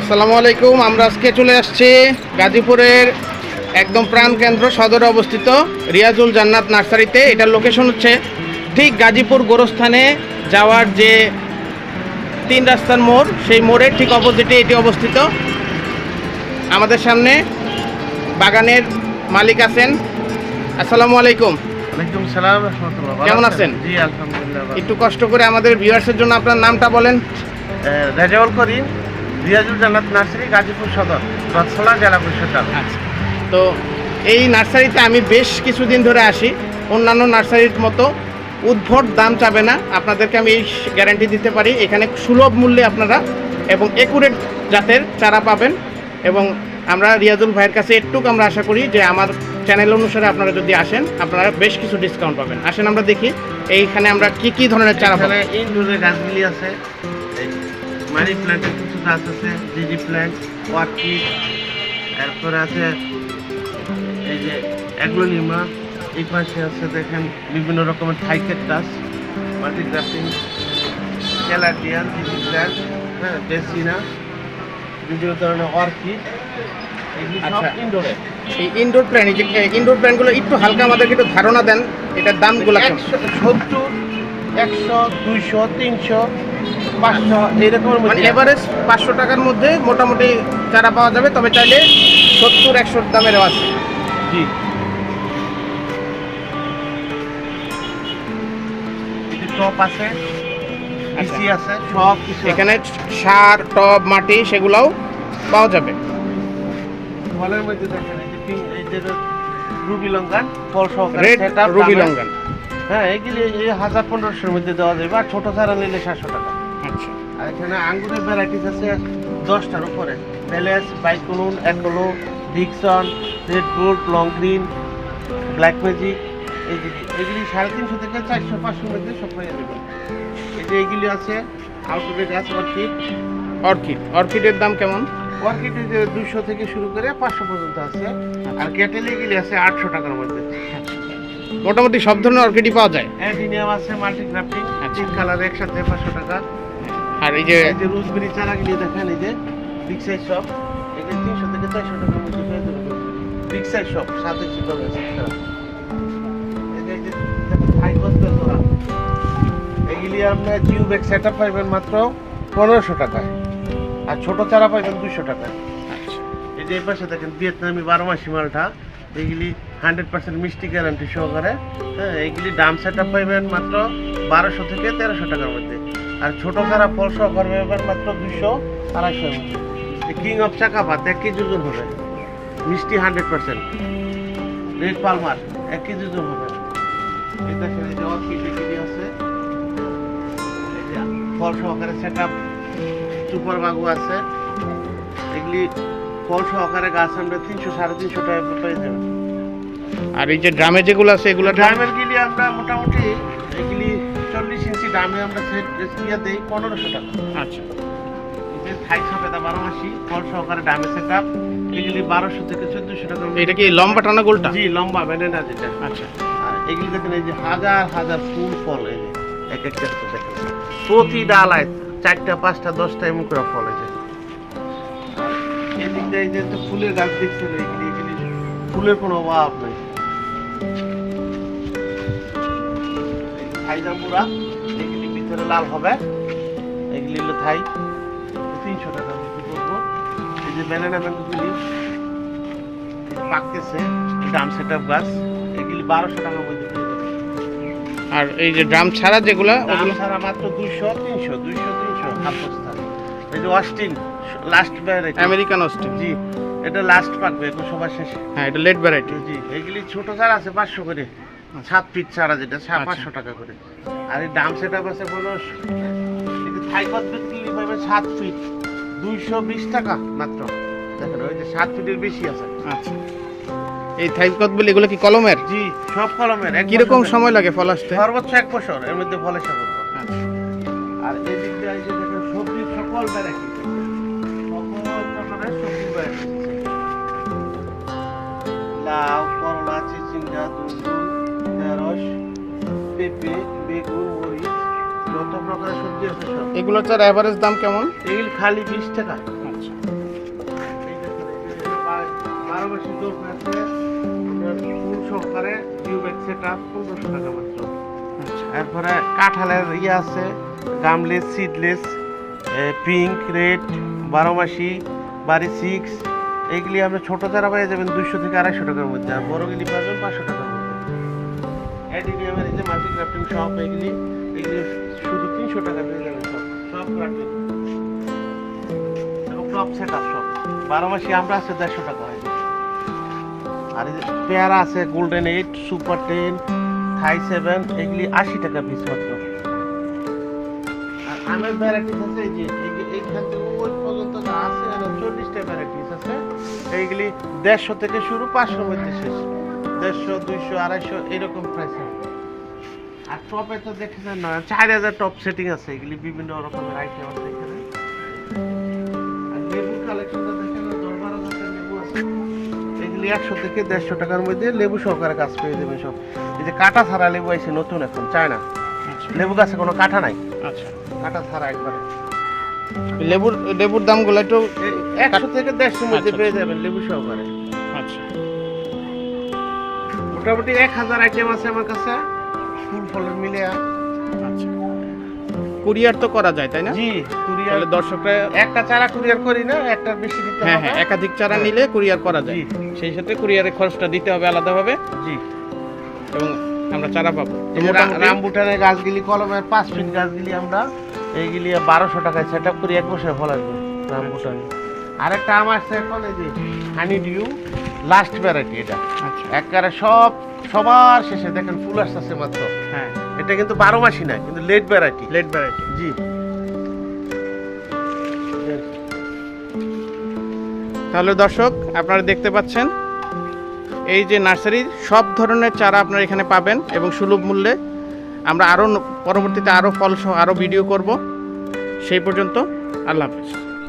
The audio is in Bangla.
আসসালামু আলাইকুম। আমরা আজকে চলে আসছি গাজীপুরের একদম প্রাণকেন্দ্র সদরে অবস্থিত রিয়াজুল জান্নাত নার্সারিতে। এটার লোকেশন হচ্ছে ঠিক গাজীপুর গোরস্থানে যাওয়ার যে 3 রাস্তার মোড়, সেই মোড়ের ঠিক অপোজিটে এটি অবস্থিত। আমাদের সামনে বাগানের মালিক আছেন। আসসালামু আলাইকুম। ওয়ালাইকুম সালাম রাহমাতুল্লাহ। কেমন আছেন? জি আলহামদুলিল্লাহ। একটু কষ্ট করে আমাদের ভিউয়ার্সের জন্য আপনার নামটা বলেন। রেজাউল করিম, রিয়াজুল জান্নাত নার্সারি, গাজীপুর সদর, রথখোলা, জেলা পরিষদ। আচ্ছা, তো এই নার্সারিতে আমি বেশ কিছুদিন ধরে আসি। অন্যান্য নার্সারির মতো উদ্ভট দাম চাবে না, আপনাদেরকে আমি এই গ্যারান্টি দিতে পারি। এখানে সুলভ মূল্যে আপনারা এবং একুরেট জাতের চারা পাবেন। এবং আমরা রিয়াজুল ভাইয়ের কাছে একটুকু আমরা আশা করি যে আমার চ্যানেল অনুসারে আপনারা যদি আসেন আপনারা বেশ কিছু ডিসকাউন্ট পাবেন। আসেন আমরা দেখি এইখানে আমরা কি কি ধরনের চারা পাবো। ইনডোরের গাছগুলি আছে, মানি প্ল্যান্টের কিছু গাছ আছে, জিজি প্ল্যান্ট, ওয়ার্কিড, এরপরে আছে এই যে অ্যাগ্লোনিমা। এই পাশে আছে দেখেন বিভিন্ন রকমের থাইকেট গাছ, মাল্টি গ্রাফটিং, ক্যালাডিয়ান, জিজি প্ল্যান্ট, হ্যাঁ, ডেসিনা, বিভিন্ন ধরনের অর্কিড। এগুলি সব আচ্ছা। ইনডোরে। এই ইনডোর প্ল্যান্ট, এই যে ইনডোর প্ল্যান্টগুলো একটু হালকা আমাদেরকে একটু ধারণা দেন, এটার দামগুলো কেমন? 170, 100, 200, 300, 500 এইরকমের মানে মধ্যে। এভারেজ 500 টাকার মধ্যে মোটামুটি চারা পাওয়া যাবে, তবে চাইলে 70-100 দামেরও আছে। জি, টপ আছে, পিসি আছে, সব কিছু এখানে সার, টব, মাটি সেগুলোও পাওয়া যাবে। ফলের মধ্যে দেখেন এই যে রুবি লঙ্কান ফল সহকারে রেড setup রুবি দামে। লঙ্ঘন। হ্যাঁ, এগুলি এই 1000-1500 মধ্যে দেওয়া যাবে, আর ছোট চারা নিলে 700 টাকা। আচ্ছা, আর এখানে আঙ্গুরের ভ্যারাইটিস আছে 10টার উপরে। প্যালেস, বাইকুনুন, অ্যাকোলো, Dixon, red gold, long green, black magic. এগুলি 350 থেকে 400-500 মধ্যে সব পেয়ে যাবেন। এই যে এইগুলি আছে আউটডোরের গাছ, অর্কিডের দাম কেমন? অর্কিড 200 থেকে শুরু করে 500 পর্যন্ত আছে। আর ক্যাটেলি এগুলি আছে 800 টাকার মধ্যে। মোটামুটি সব ধরনের অর্কিডই পাওয়া যায়। অ্যাডিনিয়াম আছে, মাল্টি গ্রাফটিং, আচ্ছা। 3 কালার একসাথে 500 টাকা। আর এই যে এই যে রোজবেরি চারাগুলি দেখেন, এই যে বিগ সাইজ সব, এগুলি 300 থেকে 400 টাকার মধ্যে পেয়ে যাবেন। বিগ সাইজ সব 7 ইঞ্চি করে আছে চারা। এই যে দেখেন হাইকস বেলতলা, এগুলি আপনার জিও ব্যাগ সেটআপ পাইবেন মাত্র 1500 টাকায়, আর ছোট চারা পাইবেন 200 টাকায়। আচ্ছা, এই যে এই পাশে দেখেন ভিয়েতনামি 12 মাসি মালটা, এইগুলি 100% মিষ্টি গ্যারান্টি সহকারে। হ্যাঁ, এইগুলি দাম সেটআপ পাইবেন মাত্র 1200 থেকে 1300 টাকার মধ্যে, আর ছোট চারা ফল সহকারে পাইবেন মাত্র 200-250 এর মধ্যে। কিং অফ চাকাপাত 1 কেজি ওজন হবে, মিষ্টি 100%। রেড পালমার 1 কেজি ওজন হবে। এই দেখেন এই যে অর্কিড এগুলি আছে, এই যে ফল সহকারে সেটআপ সুপার বাগু আছে। এগুলি ফল সহকারে গাছ আমরা 300-350 টাকা পেয়ে যাবেন। আর এই যে ড্রামে যেগুলো আছে এগুলো ড্রামের গিলি আমরা মোটামুটি এগুলি 40 ইঞ্চি দামে আমরা সেট দিয়ে দেই 1500 টাকা। আচ্ছা, এই যে থাই সফেদা 12 মাসি ফল সহকারে ডামে সেটআপ, এগুলি 1200 থেকে 1400 টাকা। এটা কি লম্বা টানা গোলটা? জি, লম্বা ব্যানানা যেটা। আচ্ছা, আর এগুলি দেখেন এই যে হাজার হাজার ফুল ফল, এই যে এক একটা দেখেন প্রতি ডালায় 4টা 5টা 10টা এমন করে ফল আছে। এদিক দিয়ে এই যে ফুলের গাছ দেখছেন, এগুলি ফুলের কোনো অভাব নেই। থাই জাম্বুরা, এগুলি ভিতরে লাল হবে, এগুলি হলো থাই, 300 টাকা বিক্রি করবো। এই যে ব্যানানা ম্যাঙ্গোগুলি পাকতেছে, ডাম সেটআপ গাছ, এগুলি 1200 টাকার মধ্যে পেয়ে যাবেন। আর এই যে ড্রাম ছাড়া যেগুলো ওগুলো ওগুলো ছাড়া মাত্র 200-300 হাফ বস্তা। এই যে Austin last variety, American Austin. জি, এটা লাস্ট পাকবে এখন সবার শেষে। হ্যাঁ, এটা লেট ভ্যারাইটি। জি, এগুলি ছোট চারা আছে 500 করে, 7 ফিট চারা যেটা 500 টাকা করে। আর এই ডাম সেটআপ আছে 1500। এই যে থাইকত বিক্রি পাবে 7 ফিট 220 টাকা মাত্র। দেখেন ওই যে 7 ফিটের বেশি আছে। আচ্ছা, এই থাইকত বলে এগুলো কি কলমের? জি, সব কলমের। কিরকম সময় লাগে ফল আসতে? সর্বোচ্চ 1 বছর এর মধ্যে ফলে সব। আচ্ছা, আর এদিক দিয়ে এই যে দেখেন সবজির সকল ভ্যারাইটি, সকল প্রকারের সবজি ভ্যারাইটি, লাউ, করলা, চিচিঙ্গা, দুন্দুল, ঢেঁড়স, পেঁপে, বেগুন, মরিচ, যত প্রকারের সবজি আছে সব। এগুলোর চার এভারেজ দাম কেমন? এগুলি খালি 20 টাকা। আচ্ছা, আচ্ছা এই দেখুন, এই যে 12 মাসি জোক আছে, ফুল সহকারে টিউবেক সেটআপ 1500 টাকা মাত্র। আচ্ছা এরপরে কাঁঠালের ইয়ে আছে, গামলেস, সিডলেস, পিঙ্ক, রেড, 12 মাসি, বাড়ি 6, এইগুলি আপনি ছোট চারা পেয়ে যাবেন 200 থেকে 250 টাকার মধ্যে, আর বড়গুলি পাবেন 500 টাকার মধ্যে। অ্যাডিনিয়ামের এই যে মাল্টি ক্রাফটিং শপ, এগুলি শুধু 300 টাকা পেয়ে যাবেন সব সব ক্রাফটিং এবং টপ সেট আপ সব। 12 মাসি আমরা আছে 150 টাকা হয়। আর এই যে পেয়ারা আছে, গোল্ডেন 8, সুপার 10, থাই 7, এগুলি 80 টাকা পিস মাত্র। আর আমের ভ্যারাইটিস আছে, এই যে এইখান থেকে ওই পর্যন্ত যা আছে 40টা ভ্যারাইটিস আছে। এইগুলি 150 থেকে শুরু, 500 মধ্যে শেষ। 150, 200, 250 এরকম প্রাইস আছে। আর টপে তো দেখেছেন না, 4000 টপ সেটিং আছে, এগুলি বিভিন্ন রকমের আইটেম আছে এখানে। আর লেবুর কালেকশনটা দেখেন, 10-12 জাতের লেবু আছে। এগুলি 100 থেকে 150 টাকার মধ্যে লেবু সহকারে কাজ পেয়ে যাবেন সব। এই যে কাঁটা ছাড়া লেবু আছে নতুন এখন, চায়না আচ্ছা লেবু গাছে কোনো কাঁটা নাই, আচ্ছা কাঁটা ছাড়া একবারে। লেবুর দামগুলো একটু 100 থেকে 150 মধ্যে আচ্ছা, পেয়ে যাবেন লেবু সহকারে। আচ্ছা মোটামুটি 1000 আইটেম আছে আমার কাছে ফুল ফলের মিলে। আচ্ছা কুরিয়ার তো করা যায় তাই না? জি, কুরিয়ার তাহলে দর্শকরা একটা চারা কুরিয়ার করি না, একটা বেশি দিতে হ্যাঁ হবে। হ্যাঁ একাধিক চারা নিলে কুরিয়ার করা যায়, জি। সেই সাথে কুরিয়ারের খরচটা দিতে হবে আলাদাভাবে জি, এবং আমরা চারা পাবো। তো এই যে মোটামুটি রামবুটানের গাছগুলি, কলমের 5 ফিট গাছগুলি আমরা এইগুলি 1200 টাকায় সেট আপ করি, 1 বছর ফল আসবে রামবুটান। আরেকটা আমার আছে এখন, এই যে হানি ডিউ লাস্ট ভ্যারাইটি, এটা আচ্ছা একবারে সবার শেষে দেখেন ফুল আসছে মাত্র। হ্যাঁ এটা কিন্তু 12 মাসি না, কিন্তু লেট ভ্যারাইটি। Late variety. জি, তাহলে দর্শক আপনারা দেখতে পাচ্ছেন এই যে নার্সারির সব ধরনের চারা আপনারা এখানে পাবেন এবং সুলভ মূল্যে। আমরা আরও পরবর্তীতে আরও ফলসহ আরও ভিডিও করব। সেই পর্যন্ত আল্লাহ হাফেজ।